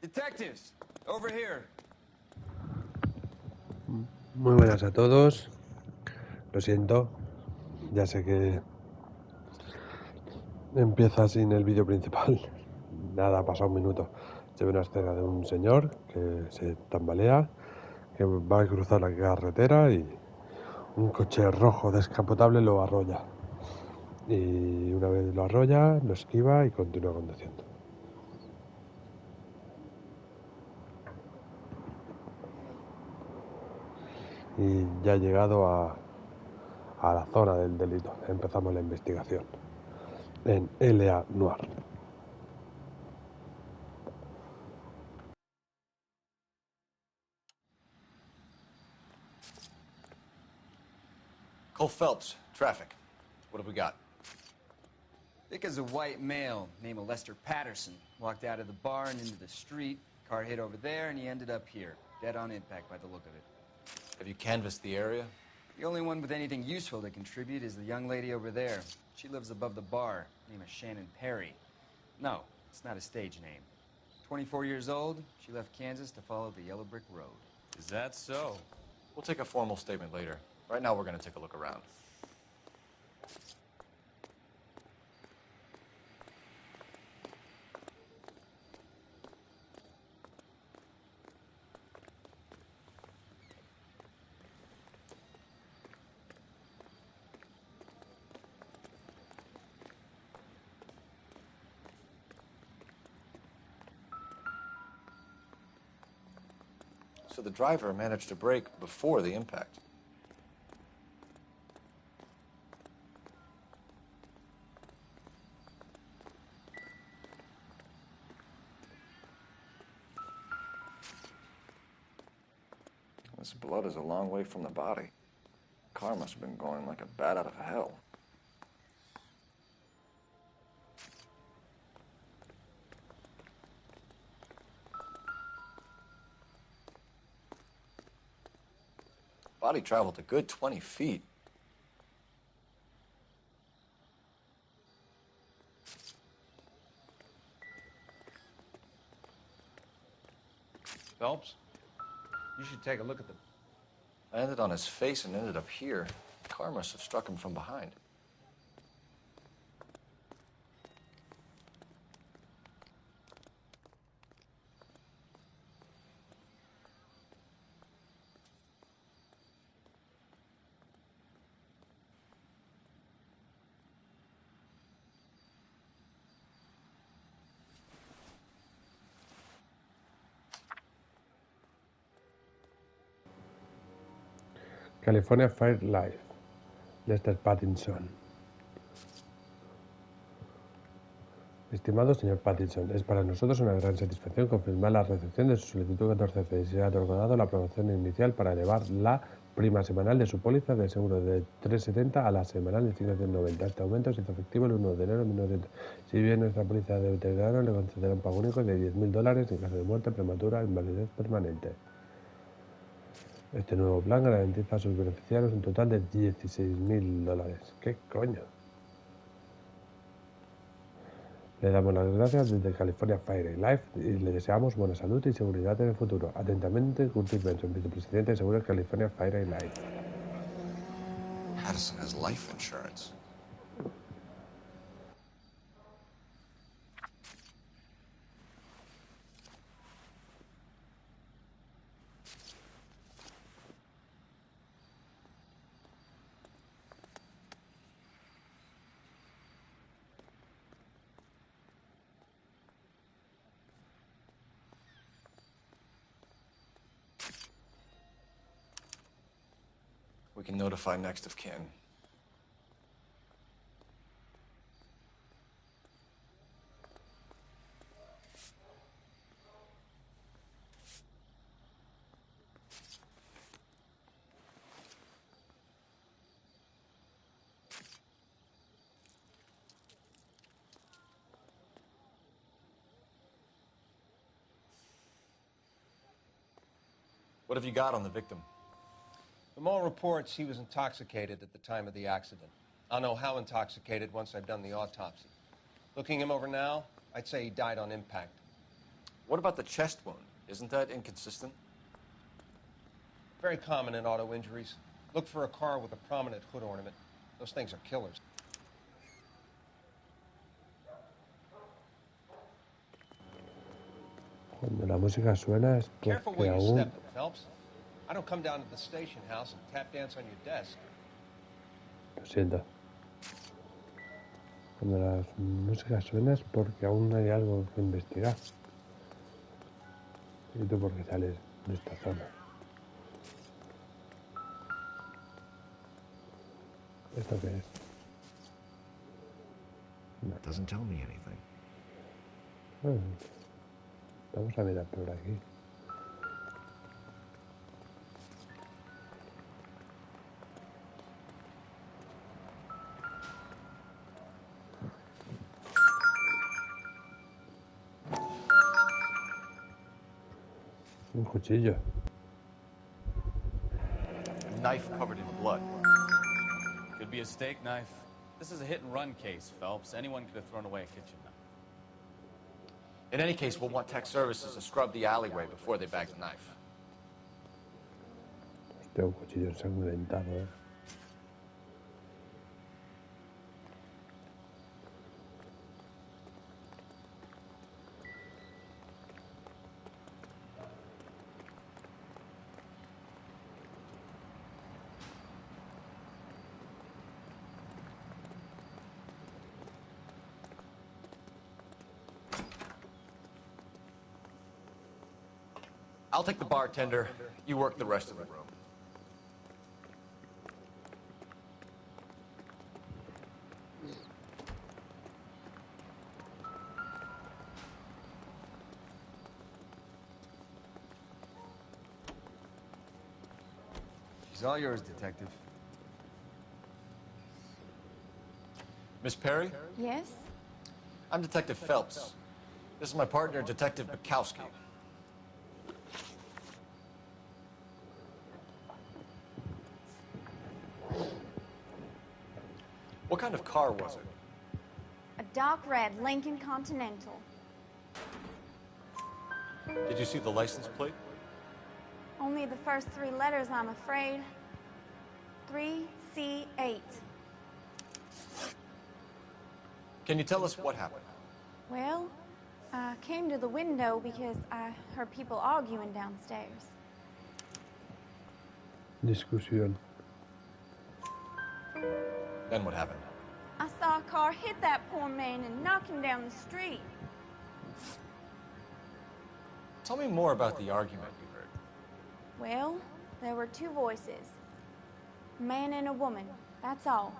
Detectives, over here. Muy buenas a todos. Lo siento, ya sé que empieza sin el vídeo principal. Nada, ha pasado un minuto. Se ve una escena de un señor que se tambalea, que va a cruzar la carretera y un coche rojo descapotable lo arrolla. Y una vez lo arrolla, lo esquiva y continúa conduciendo. Y ya ha llegado a la zona del delito. Empezamos la investigación en L.A.Noire. Cole Phelps, traffic. What have we got? Dick is a white male named Lester Patterson. Walked out of the bar and into the street. Car hit over there, and he ended up here. Dead on impact by the look of it. Have you canvassed the area? The only one with anything useful to contribute is the young lady over there. She lives above the bar. Name is Shannon Perry. No, it's not a stage name. 24 years old, she left Kansas to follow the Yellow Brick Road. Is that so? We'll take a formal statement later. Right now, we're going to take a look around. So the driver managed to brake before the impact. This blood is a long way from the body. Car must have been going like a bat out of hell. Body traveled a good 20 feet. Phelps, you should take a look at the... I landed on his face and ended up here. Car must have struck him from behind. California Fire Life. Lester Pattinson. Estimado señor Pattinson, es para nosotros una gran satisfacción confirmar la recepción de su solicitud 14C y se ha otorgado la aprobación inicial para elevar la prima semanal de su póliza de seguro de $3.70 a la semanal de $590. Este aumento se hizo efectivo el 1 de enero de 1900. Si bien nuestra póliza de veterano le concederá un pago único de $10.000 en caso de muerte prematura o invalidez permanente. Este nuevo plan garantiza a sus beneficiarios un total de $16.000. ¿Qué coño? Le damos las gracias desde California Fire Life y le deseamos buena salud y seguridad en el futuro. Atentamente, Curtis Benson, vicepresidente de Seguros California Fire Life. Patterson has life insurance. We can notify next of kin. What have you got on the victim? From all reports, he was intoxicated at the time of the accident. I'll know how intoxicated once I've done the autopsy. Looking him over now, I'd say he died on impact. What about the chest wound? Isn't that inconsistent? Very common in auto injuries. Look for a car with a prominent hood ornament. Those things are killers. Cuando la música suena es Careful porque where you aún... step, Phelps. I don't come down to the station house and tap dance on your desk. Lo siento. Cuando la música suena es porque aún hay algo que investigar. ¿Y tú por qué sales de esta zona? ¿Esto qué es? No. Doesn't tell me anything. Vamos a mirar por aquí. Un cuchillo. A knife covered in blood. Could be a steak knife. This is a hit-and-run case, Phelps. Anyone could have thrown away a kitchen knife. In any case, we'll want tech services to scrub the alleyway before they bag the knife. Hostia, un cuchillo ensangrentado, ¿eh? I'll take the bartender. You work the rest of the room. She's all yours, Detective. Miss Perry? Yes? I'm Detective Phelps. This is my partner, Detective Bukowski. What kind of car was it? A dark red Lincoln Continental. Did you see the license plate? Only the first three letters, I'm afraid. 3C8. Can you tell us what happened? Well, I came to the window because I heard people arguing downstairs. Discusión. Then what happened? I saw a car hit that poor man and knock him down the street. Tell me more about the argument you heard. Well, there were two voices. A man and a woman, that's all.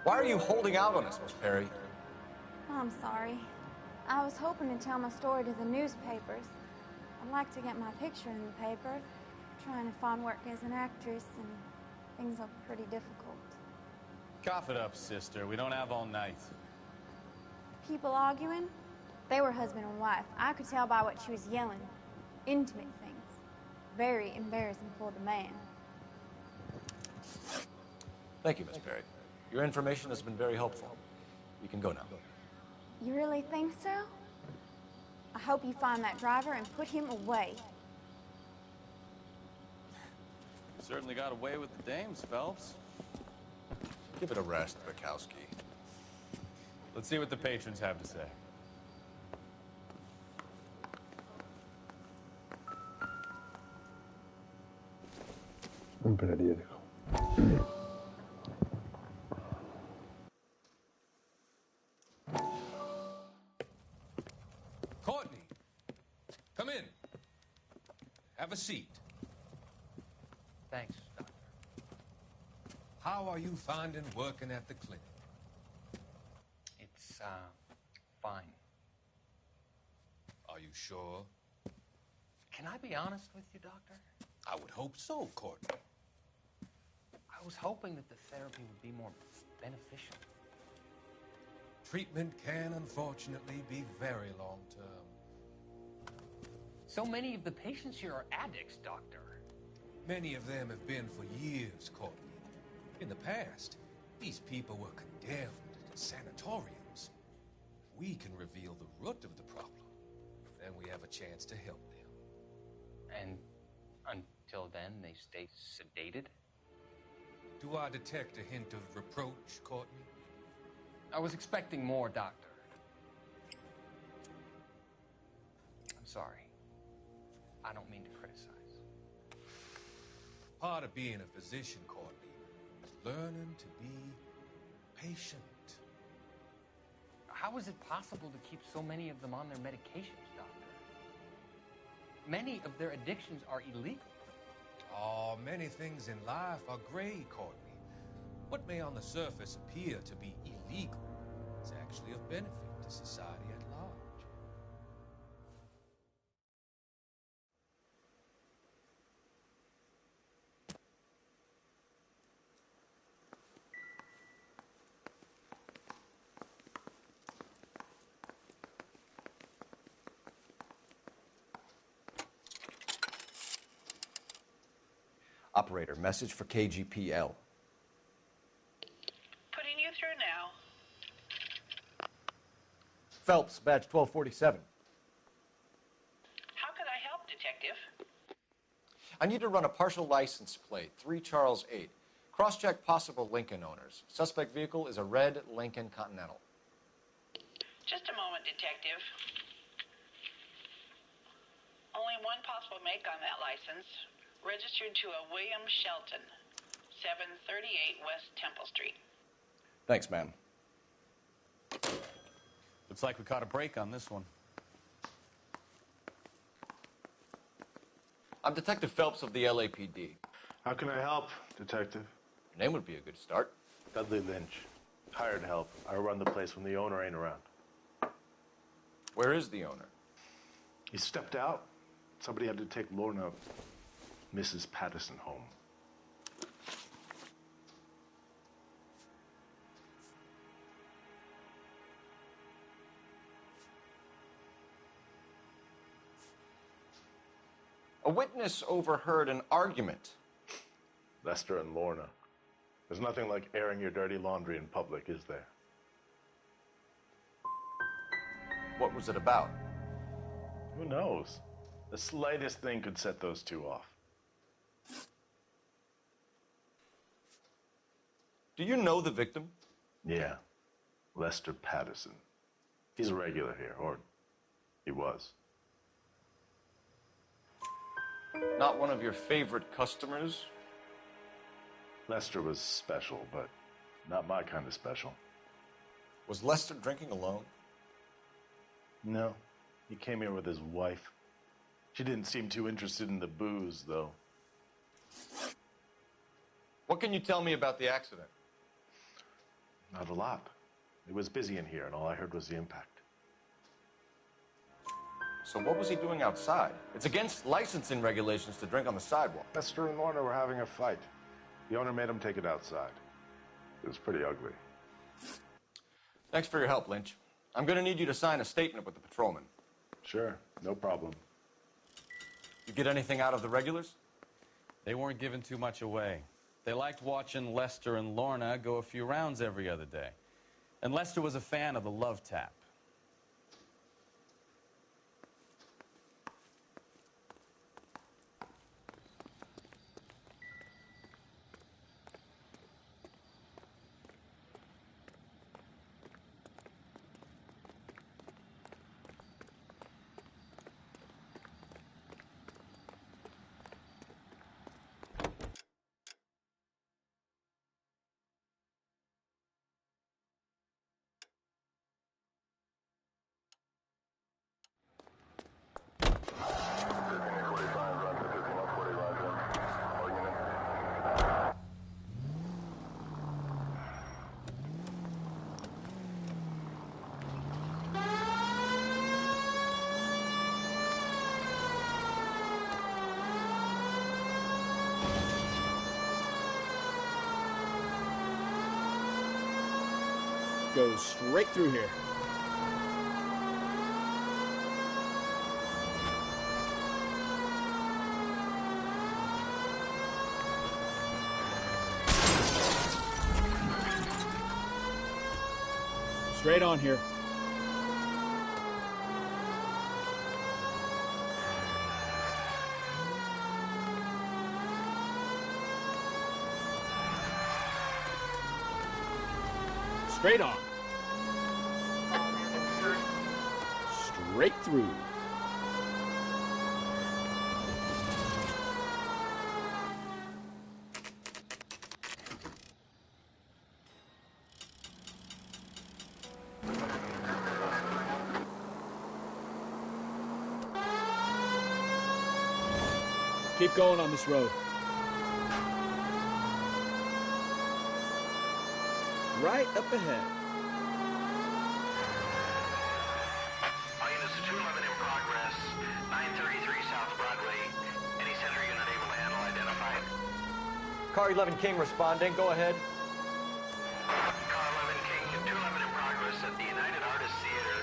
Why are you holding out on us, Miss Perry? I'm sorry. I was hoping to tell my story to the newspapers. I'd like to get my picture in the paper. Trying to find work as an actress, and things are pretty difficult. Cough it up, sister. We don't have all night. People arguing? They were husband and wife. I could tell by what she was yelling. Intimate things. Very embarrassing for the man. Thank you, Miss Perry. Your information has been very helpful. You can go now. You really think so? I hope you find that driver and put him away. Certainly got away with the dames, Phelps. Give it a rest, Bukowski. Let's see what the patrons have to say. Un periódico. Courtney, come in. Have a seat. Thanks, Doctor. How are you finding working at the clinic? It's, fine. Are you sure? Can I be honest with you, Doctor? I would hope so, Courtney. I was hoping that the therapy would be more beneficial. Treatment can, unfortunately, be very long-term. So many of the patients here are addicts, Doctor. Many of them have been for years, Courtney. In the past, these people were condemned to sanatoriums. we can reveal the root of the problem, then we have a chance to help them. And until then, they stay sedated? Do I detect a hint of reproach, Courtney? I was expecting more, Doctor. I'm sorry. I don't mean to criticize. Part of being a physician, Courtney, is learning to be patient. How is it possible to keep so many of them on their medications, Doctor? Many of their addictions are illegal. Oh, many things in life are gray, Courtney. What may on the surface appear to be illegal is actually of benefit to society at large. Operator, message for KGPL. Putting you through now. Phelps, badge 1247. How could I help, Detective? I need to run a partial license plate, 3 Charles 8. Cross-check possible Lincoln owners. Suspect vehicle is a red Lincoln Continental. Just a moment, Detective. Only one possible make on that license. Registered to a William Shelton, 738 West Temple Street. Thanks, ma'am. Looks like we caught a break on this one. I'm Detective Phelps of the LAPD. How can I help, Detective? Your name would be a good start. Dudley Lynch. Hired help. I run the place when the owner ain't around. Where is the owner? He stepped out. Somebody had to take Lorna, Mrs. Patterson, home. A witness overheard an argument. Lester and Lorna. There's nothing like airing your dirty laundry in public, is there? What was it about? Who knows? The slightest thing could set those two off. Do you know the victim? Yeah. Lester Patterson. He's a regular here, or he was. Not one of your favorite customers? Lester was special, but not my kind of special. Was Lester drinking alone? No. He came here with his wife. She didn't seem too interested in the booze, though. What can you tell me about the accident? Not a lot. It was busy in here, and all I heard was the impact. So what was he doing outside? It's against licensing regulations to drink on the sidewalk. Lester and Lorna were having a fight. The owner made him take it outside. It was pretty ugly. Thanks for your help, Lynch. I'm going to need you to sign a statement with the patrolman. Sure, no problem. You get anything out of the regulars? They weren't giving too much away. They liked watching Lester and Lorna go a few rounds every other day. And Lester was a fan of the love tap. Goes straight through here. Straight on here. Straight on. Straight through. Keep going on this road. Right up ahead. All units, 211 in progress, 933 South Broadway. Any center you're not able to handle, identify. Car 11 King responding. Go ahead. Car 11 King, 211 in progress at the United Artists Theater.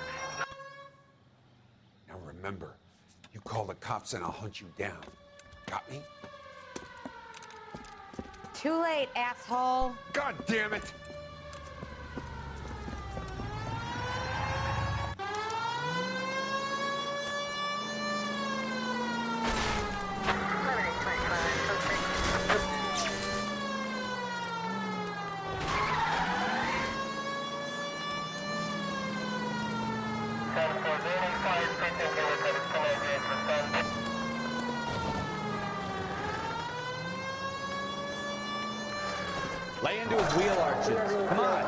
Now remember, you call the cops and I'll hunt you down. Got me? Too late, asshole. God damn it! Lay into his wheel arches. Come on.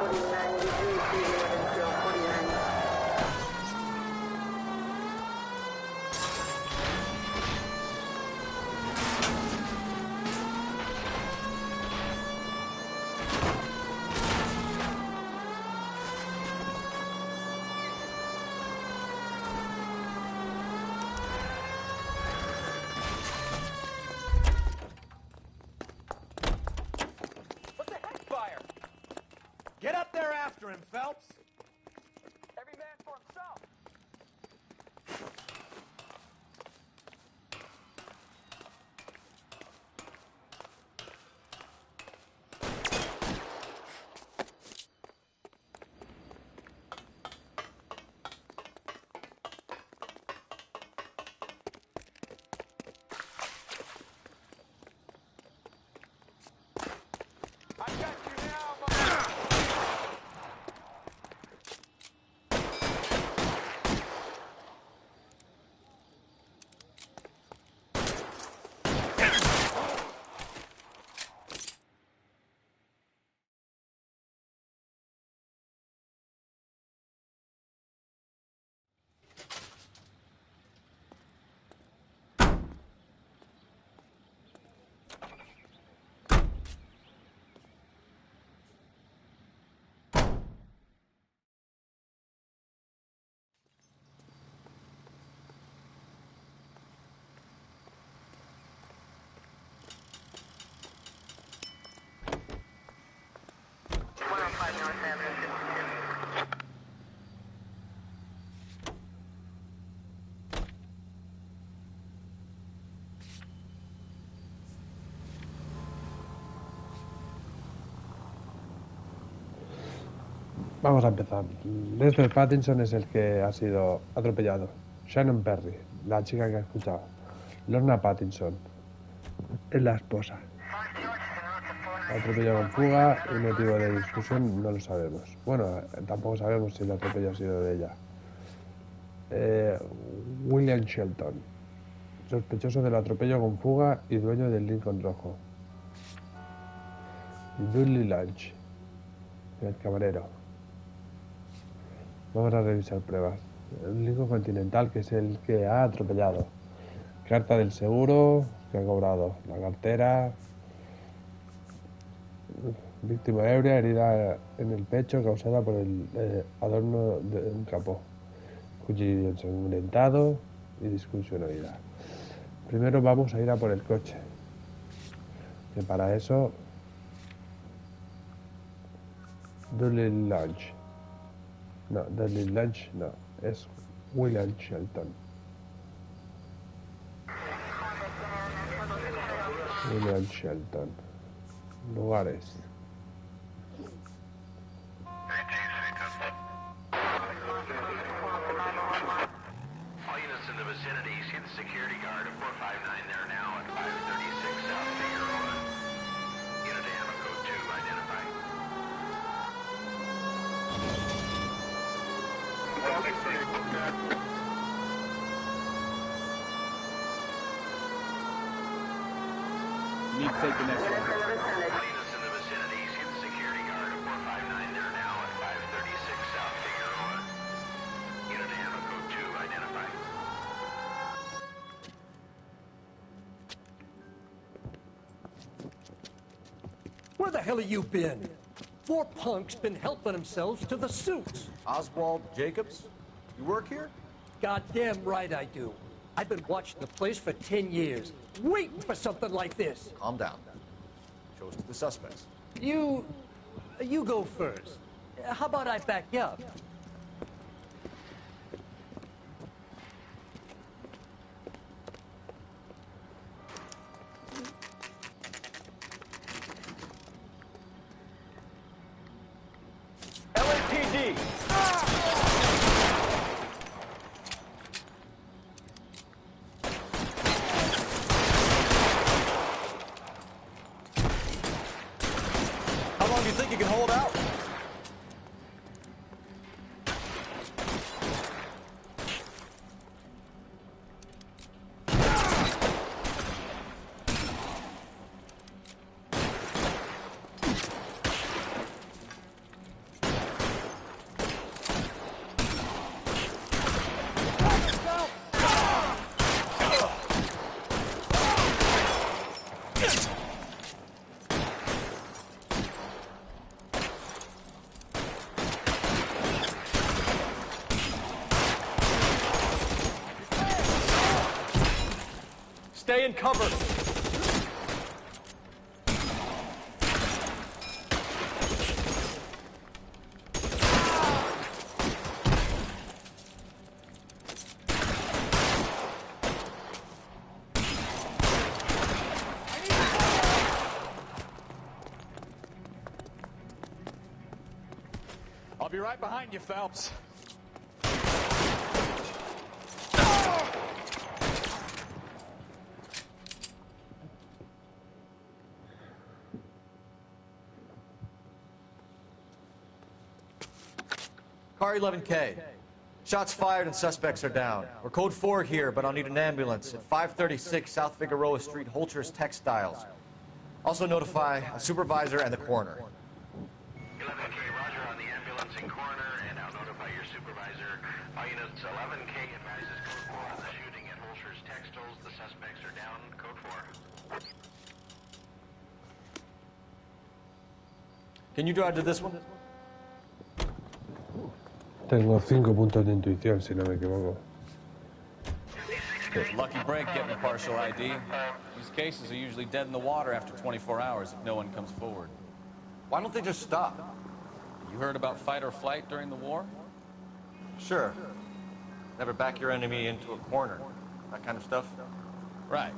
Get up there after him, Phelps! Every man for himself. I got you now, Vamos a empezar. Lester Pattinson es el que ha sido atropellado. Shannon Perry, la chica que ha escuchado. Lorna Pattinson es la esposa. Atropello con fuga y motivo de discusión no lo sabemos. Bueno, tampoco sabemos si el atropello ha sido de ella. William Shelton, sospechoso del atropello con fuga y dueño del Lincoln rojo. Dudley Lunch, el camarero. Vamos a revisar pruebas. El Lincoln Continental, que es el que ha atropellado. Carta del seguro que ha cobrado. La cartera. Víctima ebria, herida en el pecho causada por el adorno de un capó. Cuchillo ensangrentado y discusión oída. Primero vamos a ir a por el coche. Que para eso... Dudley Lunch. No, Dudley Lunch no. Es William Shelton. William Shelton. Lugares. All units in the vicinity, see the security guard at 459 there now at 536 South Figueroa. Unit AM code 2, identify. You need to take the next one. Units in the vicinity. See the security guard at 459 there now at 536 South Figueroa. Unit to handle code 2 identified. Where the hell have you been? 4 punks been helping themselves to the suits. Oswald Jacobs? You work here? Goddamn right I do. I've been watching the place for 10 years, waiting for something like this. Calm down. Show us to the suspects. You go first. How about I back you up? LAPD! How long do you think you can hold out? Stay in cover. I'll be right behind you, Phelps. Car 11K. Shots fired and suspects are down. We're code 4 here, but I'll need an ambulance at 536 South Figueroa Street, Holcher's Textiles. Also notify a supervisor and the coroner. 11K, roger on the ambulance and coroner, and I'll notify your supervisor. All units, 11K advises code 4 on the shooting at Holcher's Textiles. The suspects are down, code 4. Can you drive to this one? Tengo 5 puntos de intuición, si no me equivoco. Lucky break getting a partial ID. These cases are usually dead in the water after 24 hours if no one comes forward. Why don't they just stop? You heard about fight or flight during the war? Sure. Never back your enemy into a corner. That kind of stuff. Right.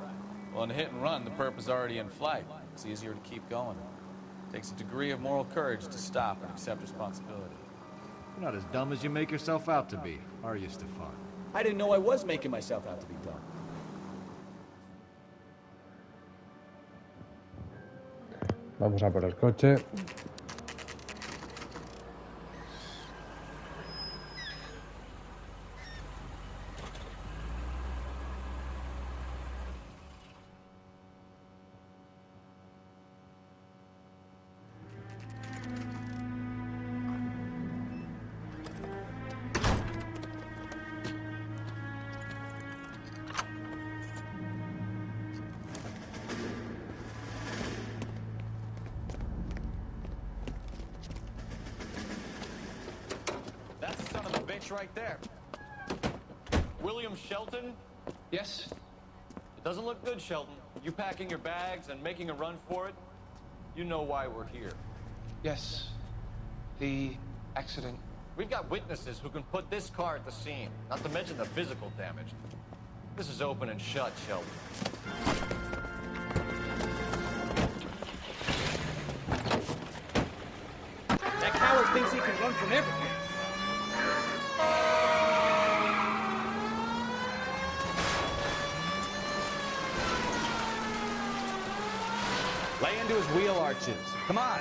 Well, in a hit and run, the perp is already in flight. It's easier to keep going. It takes a degree of moral courage to stop and accept responsibility. You're not as dumb as you make yourself out to be, are you, Stefan? I didn't know I was making myself out to be dumb. Vamos a por el coche. Right there. William Shelton? Yes? It doesn't look good, Shelton. You packing your bags and making a run for it? You know why we're here. Yes. The accident. We've got witnesses who can put this car at the scene, not to mention the physical damage. This is open and shut, Shelton. That coward thinks he can run from everything. Lay into his wheel arches. Come on.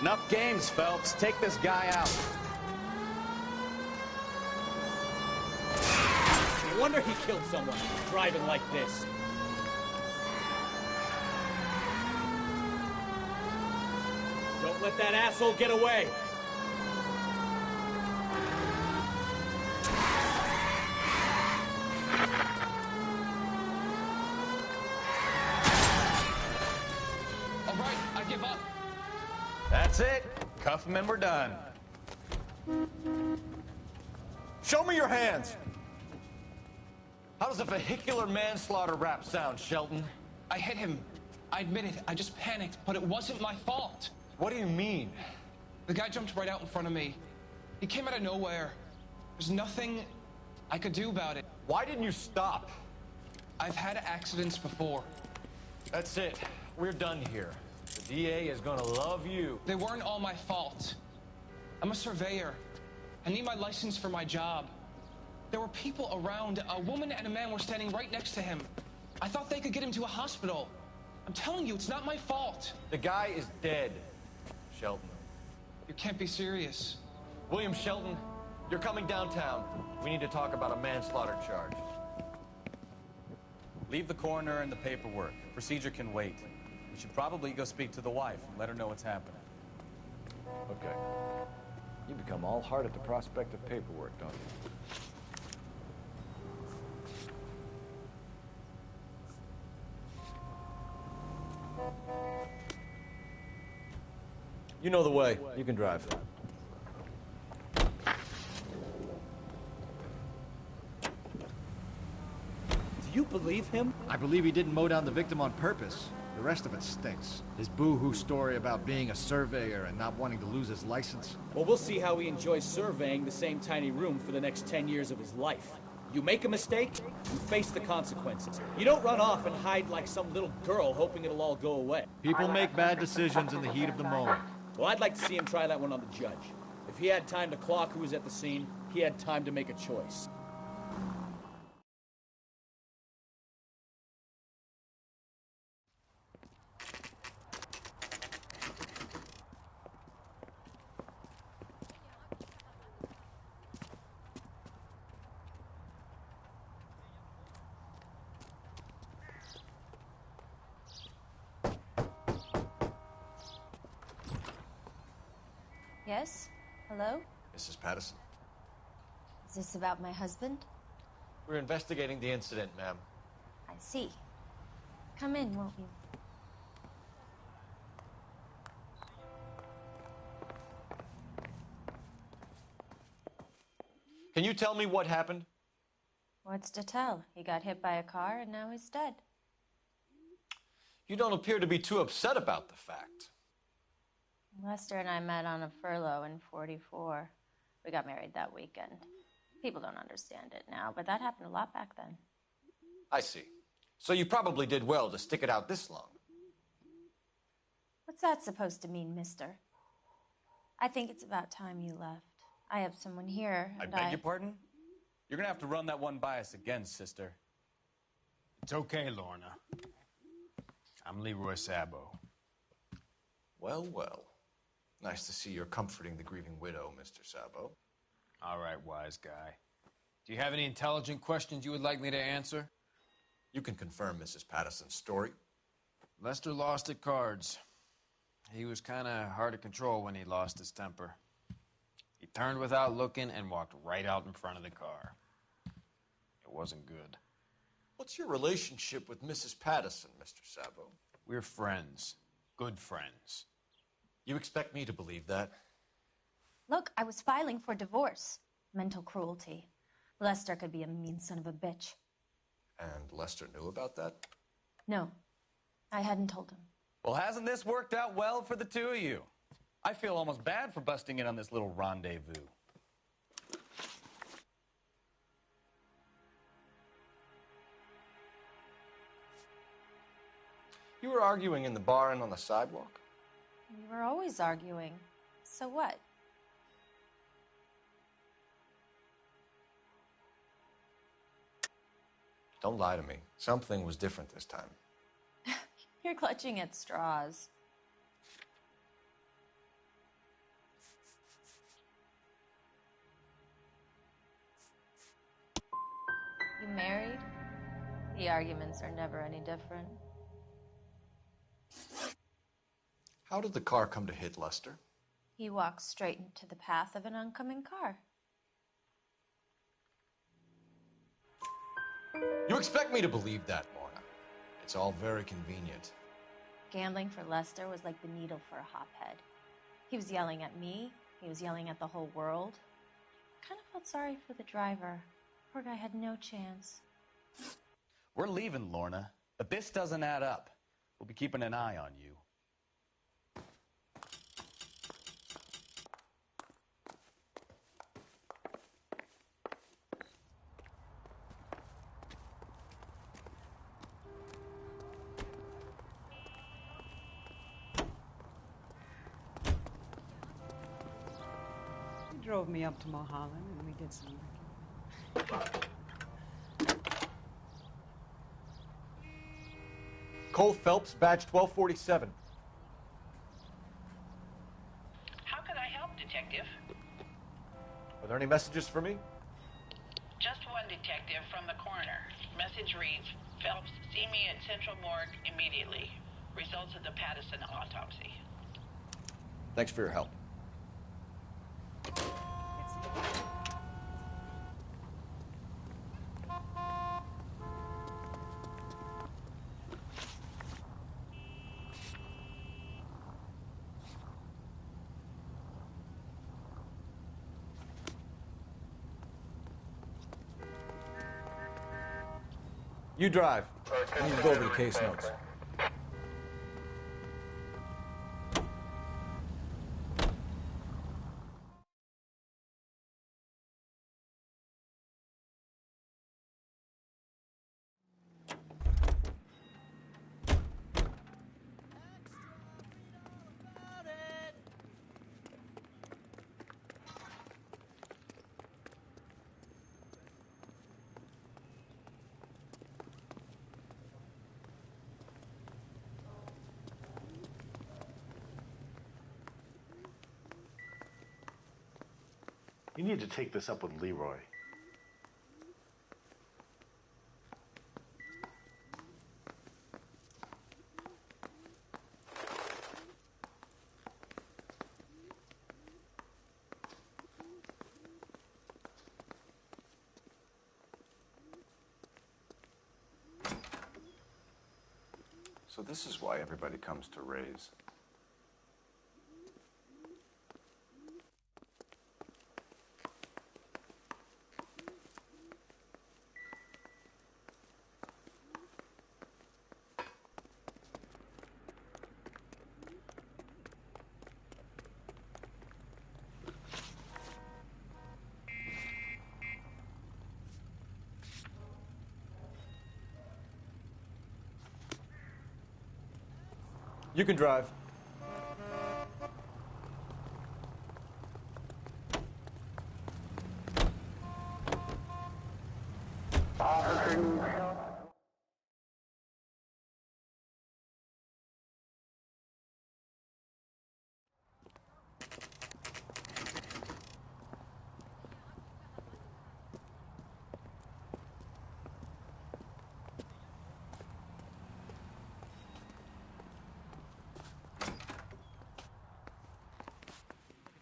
Enough games, Phelps. Take this guy out. No wonder he killed someone, driving like this. Don't let that asshole get away. All right, I give up. That's it. Cuff him and we're done. Show me your hands. How does a vehicular manslaughter rap sound, Shelton? I hit him. I admit it. I just panicked, but it wasn't my fault. What do you mean? The guy jumped right out in front of me. He came out of nowhere. There's nothing I could do about it. Why didn't you stop? I've had accidents before. That's it. We're done here. The DA is gonna love you. They weren't all my fault. I'm a surveyor. I need my license for my job. There were people around. A woman and a man were standing right next to him. I thought they could get him to a hospital. I'm telling you, it's not my fault. The guy is dead, Shelton. You can't be serious. William Shelton, you're coming downtown. We need to talk about a manslaughter charge. Leave the coroner and the paperwork. Procedure can wait. We should probably go speak to the wife and let her know what's happening. Okay. You become all heart at the prospect of paperwork, don't you? You know the way. You can drive. Do you believe him? I believe he didn't mow down the victim on purpose. The rest of it stinks. His boo-hoo story about being a surveyor and not wanting to lose his license. Well, we'll see how he enjoys surveying the same tiny room for the next 10 years of his life. You make a mistake, you face the consequences. You don't run off and hide like some little girl hoping it'll all go away. People make bad decisions in the heat of the moment. Well, I'd like to see him try that one on the judge. If he had time to clock who was at the scene, he had time to make a choice. Yes? Hello? Mrs. Patterson. Is this about my husband? We're investigating the incident, ma'am. I see. Come in, won't you? Can you tell me what happened? What's to tell? He got hit by a car and now he's dead. You don't appear to be too upset about the fact. Lester and I met on a furlough in '44. We got married that weekend. People don't understand it now, but that happened a lot back then. I see. So you probably did well to stick it out this long. What's that supposed to mean, mister? I think it's about time you left. I have someone here, I and beg your pardon? You're gonna have to run that one by us again, sister. It's okay, Lorna. I'm Leroy Sabo. Well, well. Nice to see you're comforting the grieving widow, Mr. Sabo. All right, wise guy. Do you have any intelligent questions you would like me to answer? You can confirm Mrs. Patterson's story. Lester lost at cards. He was kind of hard to control when he lost his temper. He turned without looking and walked right out in front of the car. It wasn't good. What's your relationship with Mrs. Patterson, Mr. Sabo? We're friends. Good friends. You expect me to believe that? Look, I was filing for divorce. Mental cruelty. Lester could be a mean son of a bitch. And Lester knew about that? No, I hadn't told him. Well, hasn't this worked out well for the two of you? I feel almost bad for busting in on this little rendezvous. You were arguing in the bar and on the sidewalk? We were always arguing. So what? Don't lie to me. Something was different this time. You're clutching at straws. You married? The arguments are never any different. How did the car come to hit Lester? He walked straight into the path of an oncoming car. You expect me to believe that, Lorna? It's all very convenient. Gambling for Lester was like the needle for a hophead. He was yelling at me. He was yelling at the whole world. I kind of felt sorry for the driver. Poor guy had no chance. We're leaving, Lorna, but this doesn't add up. We'll be keeping an eye on you. He drove me up to Mulholland and we did some drinking. Cole Phelps, badge 1247. How can I help, Detective? Are there any messages for me? Just one detective from the coroner. Message reads, Phelps, see me at Central Morgue immediately. Results of the Pattison autopsy. Thanks for your help. You drive. I need to go over the case notes. You need to take this up with Leroy. So this is why everybody comes to Ray's. You can drive.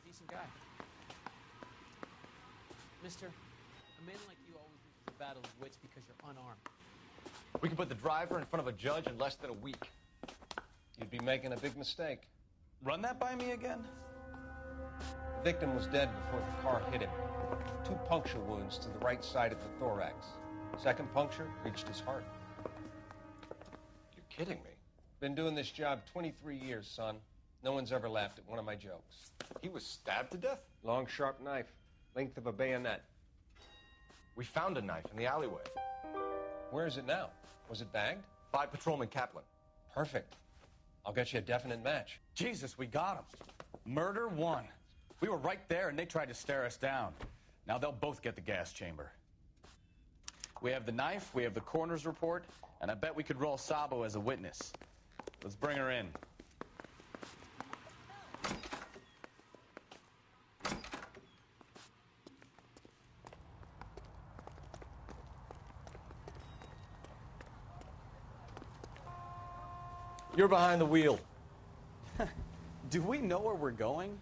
Decent guy. Mister, a man like you always loses a battle of wits because you're unarmed. We can put the driver in front of a judge in less than a week. You'd be making a big mistake. Run that by me again? The victim was dead before the car hit him. 2 puncture wounds to the right side of the thorax. Second puncture reached his heart. You're kidding me. Been doing this job 23 years, son. No one's ever laughed at one of my jokes. He was stabbed to death? Long, sharp knife. Length of a bayonet. We found a knife in the alleyway. Where is it now? Was it bagged? By Patrolman Kaplan. Perfect. I'll get you a definite match. Jesus, we got him. Murder 1. We were right there and they tried to stare us down. Now they'll both get the gas chamber. We have the knife, we have the coroner's report, and I bet we could roll Sabo as a witness. Let's bring her in. You're behind the wheel. Do we know where we're going?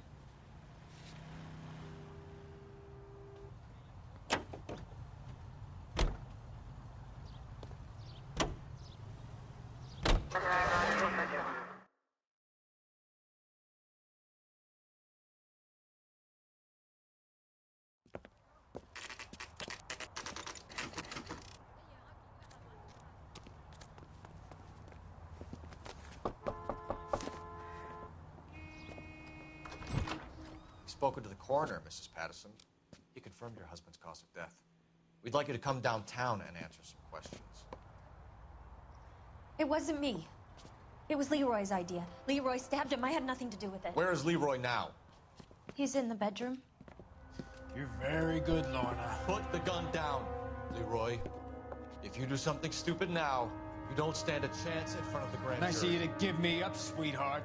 Spoken to the coroner, Mrs. Patterson. He confirmed your husband's cause of death. We'd like you to come downtown and answer some questions. It wasn't me. It was Leroy's idea. Leroy stabbed him. I had nothing to do with it. Where is Leroy now? He's in the bedroom. You're very good, Lorna. Put the gun down, Leroy. If you do something stupid now, you don't stand a chance in front of the grand Nice of jury. you to give me up, sweetheart.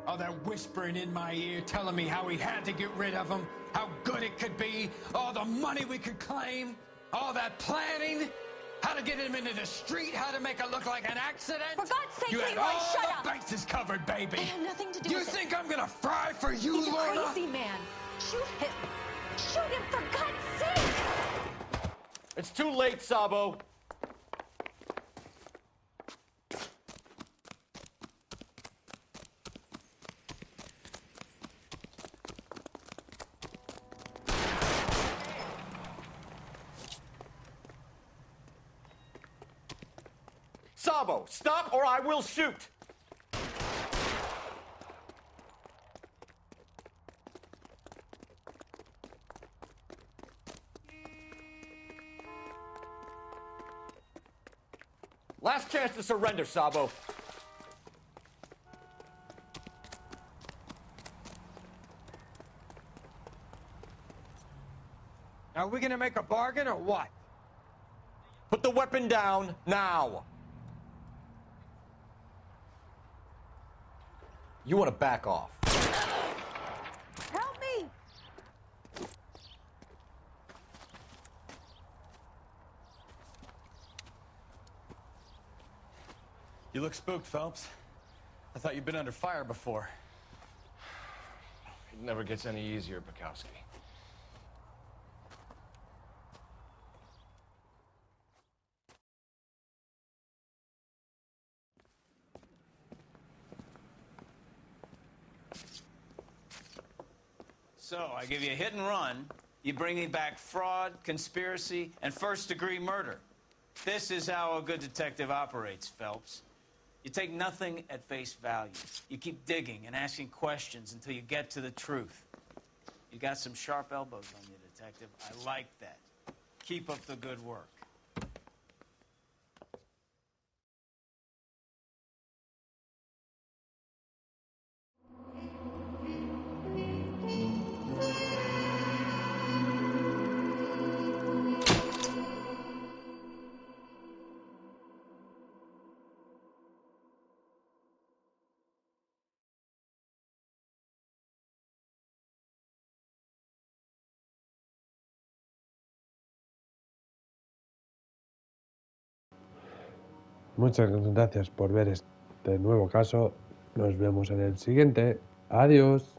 All that whispering in my ear, telling me how we had to get rid of him, how good it could be, all the money we could claim, all that planning, how to get him into the street, how to make it look like an accident. For God's sake, you had Leroy, all shut the up. bases covered, baby. I have nothing to do You with it. think I'm gonna fry for you, He's Lorna? a crazy man. Shoot him. Shoot him, for God's sake. It's too late, Sabo. Sabo, stop or I will shoot! Last chance to surrender, Sabo. Are we gonna make a bargain or what? Put the weapon down now. You want to back off. Help me! You look spooked, Phelps. I thought you'd been under fire before. It never gets any easier, Bukowski. So, I give you a hit and run. You bring me back fraud, conspiracy, and first-degree murder. This is how a good detective operates, Phelps. You take nothing at face value. You keep digging and asking questions until you get to the truth. You got some sharp elbows on you, detective. I like that. Keep up the good work. Muchas gracias por ver este nuevo caso. Nos vemos en el siguiente. Adiós.